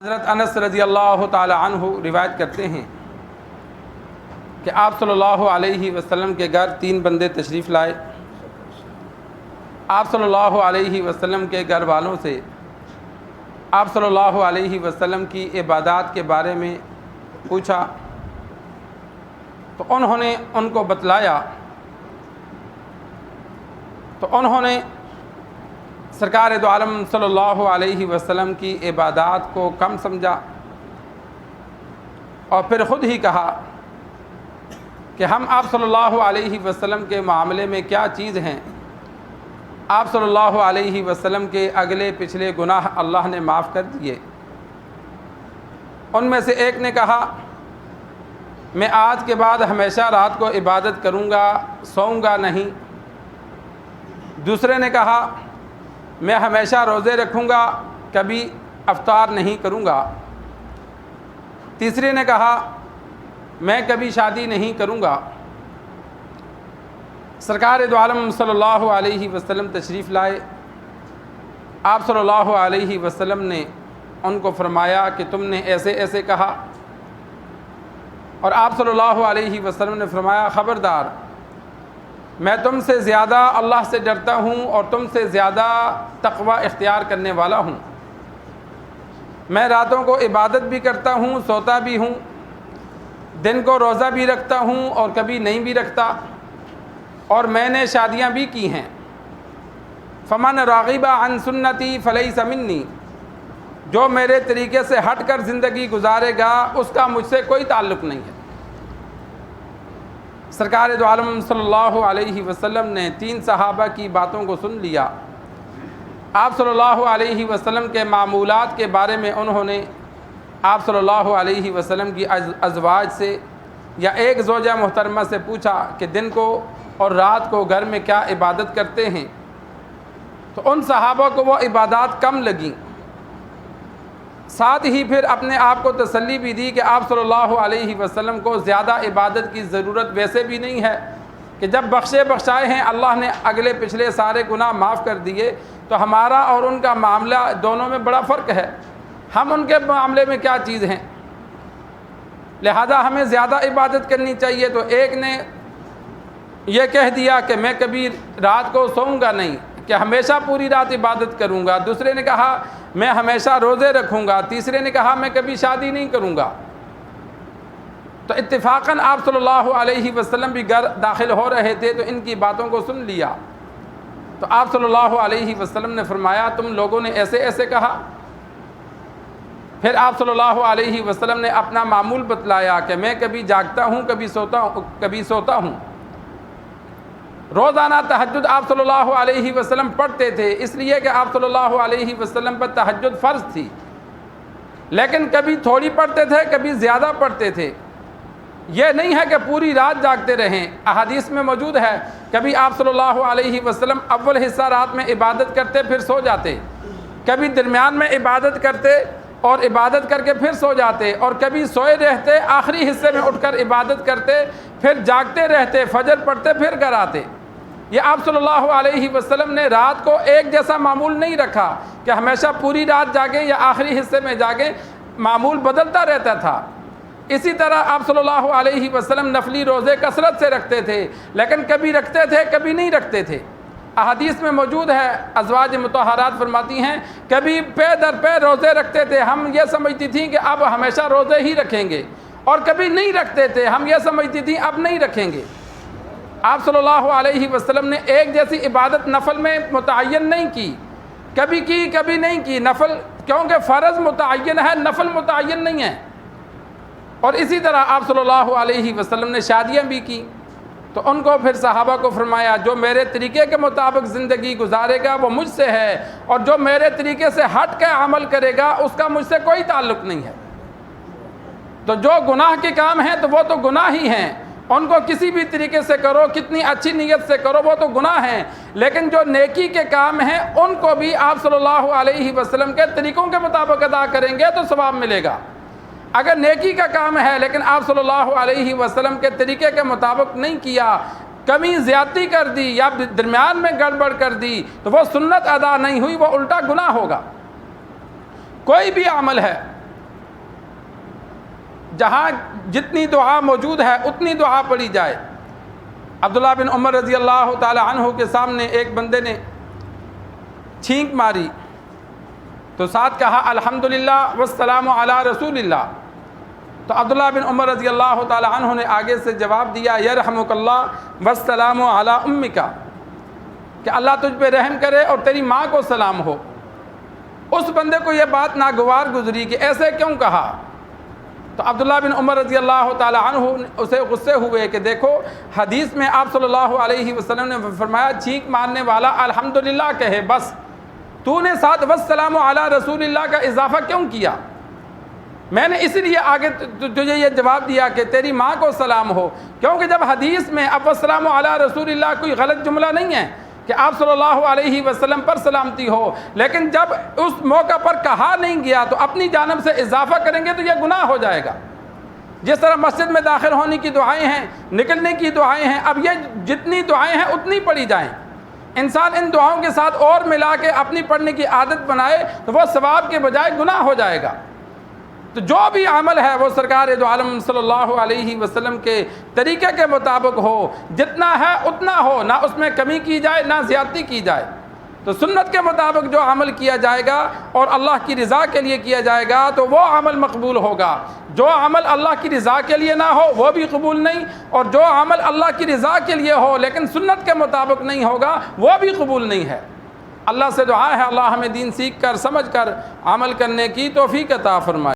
حضرت انس رضی اللہ تعالی عنہ روایت کرتے ہیں کہ آپ صلی اللہ علیہ وسلم کے گھر 3 بندے تشریف لائے۔ آپ صلی اللہ علیہ وسلم کے گھر والوں سے آپ صلی اللہ علیہ وسلم کی عبادات کے بارے میں پوچھا تو انہوں نے ان کو بتلایا، تو انہوں نے سرکار دو عالم صلی اللہ علیہ وسلم کی عبادات کو کم سمجھا اور پھر خود ہی کہا کہ ہم آپ صلی اللہ علیہ وسلم کے معاملے میں کیا چیز ہیں، آپ صلی اللہ علیہ وسلم کے اگلے پچھلے گناہ اللہ نے معاف کر دیے۔ ان میں سے ایک نے کہا میں آج کے بعد ہمیشہ رات کو عبادت کروں گا، سوؤں گا نہیں۔ دوسرے نے کہا میں ہمیشہ روزے رکھوں گا، کبھی افطار نہیں کروں گا۔ تیسرے نے کہا میں کبھی شادی نہیں کروں گا۔ سرکار دو عالم صلی اللہ علیہ وسلم تشریف لائے۔ آپ صلی اللہ علیہ وسلم نے ان کو فرمایا کہ تم نے ایسے ایسے کہا، اور آپ صلی اللہ علیہ وسلم نے فرمایا خبردار، میں تم سے زیادہ اللہ سے ڈرتا ہوں اور تم سے زیادہ تقوی اختیار کرنے والا ہوں۔ میں راتوں کو عبادت بھی کرتا ہوں، سوتا بھی ہوں، دن کو روزہ بھی رکھتا ہوں اور کبھی نہیں بھی رکھتا، اور میں نے شادیاں بھی کی ہیں۔ فمن راغب عن سنتی فلیس منی، جو میرے طریقے سے ہٹ کر زندگی گزارے گا اس کا مجھ سے کوئی تعلق نہیں ہے۔ سرکار دو عالم صلی اللہ علیہ وسلم نے 3 صحابہ کی باتوں کو سن لیا۔ آپ صلی اللہ علیہ وسلم کے معمولات کے بارے میں انہوں نے آپ صلی اللہ علیہ وسلم کی ازواج سے یا ایک زوجہ محترمہ سے پوچھا کہ دن کو اور رات کو گھر میں کیا عبادت کرتے ہیں، تو ان صحابہ کو وہ عبادات کم لگیں۔ ساتھ ہی پھر اپنے آپ کو تسلی بھی دی کہ آپ صلی اللہ علیہ وسلم کو زیادہ عبادت کی ضرورت ویسے بھی نہیں ہے، کہ جب بخشائے ہیں اللہ نے اگلے پچھلے سارے گناہ معاف کر دیے، تو ہمارا اور ان کا معاملہ دونوں میں بڑا فرق ہے، ہم ان کے معاملے میں کیا چیز ہیں، لہذا ہمیں زیادہ عبادت کرنی چاہیے۔ تو ایک نے یہ کہہ دیا کہ میں کبھی رات کو سوؤں گا نہیں، کہ ہمیشہ پوری رات عبادت کروں گا۔ دوسرے نے کہا میں ہمیشہ روزے رکھوں گا۔ تیسرے نے کہا میں کبھی شادی نہیں کروں گا۔ تو اتفاقاً آپ صلی اللہ علیہ وسلم بھی گھر داخل ہو رہے تھے تو ان کی باتوں کو سن لیا۔ تو آپ صلی اللہ علیہ وسلم نے فرمایا تم لوگوں نے ایسے ایسے کہا۔ پھر آپ صلی اللہ علیہ وسلم نے اپنا معمول بتلایا کہ میں کبھی جاگتا ہوں، کبھی سوتا ہوں۔ روزانہ تہجد آپ صلی اللہ علیہ وسلم پڑھتے تھے، اس لیے کہ آپ صلی اللہ علیہ وسلم پر تہجد فرض تھی، لیکن کبھی تھوڑی پڑھتے تھے، کبھی زیادہ پڑھتے تھے۔ یہ نہیں ہے کہ پوری رات جاگتے رہیں، احادیث میں موجود ہے کبھی آپ صلی اللہ علیہ وسلم اول حصہ رات میں عبادت کرتے پھر سو جاتے، کبھی درمیان میں عبادت کرتے اور عبادت کر کے پھر سو جاتے، اور کبھی سوئے رہتے آخری حصے میں اٹھ کر عبادت کرتے، پھر جاگتے رہتے، فجر پڑھتے پھر گھر آتے۔ یہ آپ صلی اللہ علیہ وسلم نے رات کو ایک جیسا معمول نہیں رکھا کہ ہمیشہ پوری رات جاگیں یا آخری حصے میں جاگیں، معمول بدلتا رہتا تھا۔ اسی طرح آپ صلی اللہ علیہ وسلم نفلی روزے کثرت سے رکھتے تھے، لیکن کبھی رکھتے تھے کبھی نہیں رکھتے تھے۔ احادیث میں موجود ہے، ازواج مطہرات فرماتی ہیں کبھی پے در پے روزے رکھتے تھے، ہم یہ سمجھتی تھیں کہ اب ہمیشہ روزے ہی رکھیں گے، اور کبھی نہیں رکھتے تھے، ہم یہ سمجھتی تھیں اب نہیں رکھیں گے۔ آپ صلی اللہ علیہ وسلم نے ایک جیسی عبادت نفل میں متعین نہیں کی، کبھی نہیں کی نفل، کیونکہ فرض متعین ہے، نفل متعین نہیں ہے۔ اور اسی طرح آپ صلی اللہ علیہ وسلم نے شادیاں بھی کی، تو ان کو پھر صحابہ کو فرمایا جو میرے طریقے کے مطابق زندگی گزارے گا وہ مجھ سے ہے، اور جو میرے طریقے سے ہٹ کے عمل کرے گا اس کا مجھ سے کوئی تعلق نہیں ہے۔ تو جو گناہ کے کام ہیں تو وہ تو گناہ ہی ہیں، ان کو کسی بھی طریقے سے کرو، کتنی اچھی نیت سے کرو، وہ تو گناہ ہیں، لیکن جو نیکی کے کام ہیں ان کو بھی آپ صلی اللہ علیہ وسلم کے طریقوں کے مطابق ادا کریں گے تو ثواب ملے گا۔ اگر نیکی کا کام ہے لیکن آپ صلی اللہ علیہ وسلم کے طریقے کے مطابق نہیں کیا، کمی زیادتی کر دی یا درمیان میں گڑبڑ کر دی، تو وہ سنت ادا نہیں ہوئی، وہ الٹا گناہ ہوگا۔ کوئی بھی عمل ہے جہاں جتنی دعا موجود ہے اتنی دعا پڑھی جائے۔ عبداللہ بن عمر رضی اللہ تعالی عنہ کے سامنے ایک بندے نے چھینک ماری تو ساتھ کہا الحمدللہ والسلام علی رسول اللہ، تو عبداللہ بن عمر رضی اللہ تعالی عنہ نے آگے سے جواب دیا یرحمک اللہ والسلام علی امک، کہ اللہ تجھ پہ رحم کرے اور تیری ماں کو سلام ہو۔ اس بندے کو یہ بات ناگوار گزری کہ ایسے کیوں کہا؟ تو عبداللہ بن عمر رضی اللہ تعالی عنہ اسے غصے ہوئے کہ دیکھو حدیث میں آپ صلی اللہ علیہ وسلم نے فرمایا چھینک مارنے والا الحمدللہ کہے بس، تو نے ساتھ والسلام علی رسول اللہ کا اضافہ کیوں کیا؟ میں نے اس لیے آگے تجھے یہ جواب دیا کہ تیری ماں کو سلام ہو، کیونکہ جب حدیث میں اب والسلام علی رسول اللہ کوئی غلط جملہ نہیں ہے کہ آپ صلی اللہ علیہ وسلم پر سلامتی ہو، لیکن جب اس موقع پر کہا نہیں گیا تو اپنی جانب سے اضافہ کریں گے تو یہ گناہ ہو جائے گا۔ جس طرح مسجد میں داخل ہونے کی دعائیں ہیں، نکلنے کی دعائیں ہیں، اب یہ جتنی دعائیں ہیں اتنی پڑھی جائیں۔ انسان ان دعاؤں کے ساتھ اور ملا کے اپنی پڑھنے کی عادت بنائے تو وہ ثواب کے بجائے گناہ ہو جائے گا۔ تو جو بھی عمل ہے وہ سرکار دو عالم صلی اللہ علیہ وسلم کے طریقے کے مطابق ہو، جتنا ہے اتنا ہو، نہ اس میں کمی کی جائے نہ زیادتی کی جائے۔ تو سنت کے مطابق جو عمل کیا جائے گا اور اللہ کی رضا کے لیے کیا جائے گا تو وہ عمل مقبول ہوگا۔ جو عمل اللہ کی رضا کے لیے نہ ہو وہ بھی قبول نہیں، اور جو عمل اللہ کی رضا کے لیے ہو لیکن سنت کے مطابق نہیں ہوگا وہ بھی قبول نہیں ہے۔ اللہ سے دعا ہے اللہ ہمیں دین سیکھ کر سمجھ کر عمل کرنے کی توفیق عطا فرمائے۔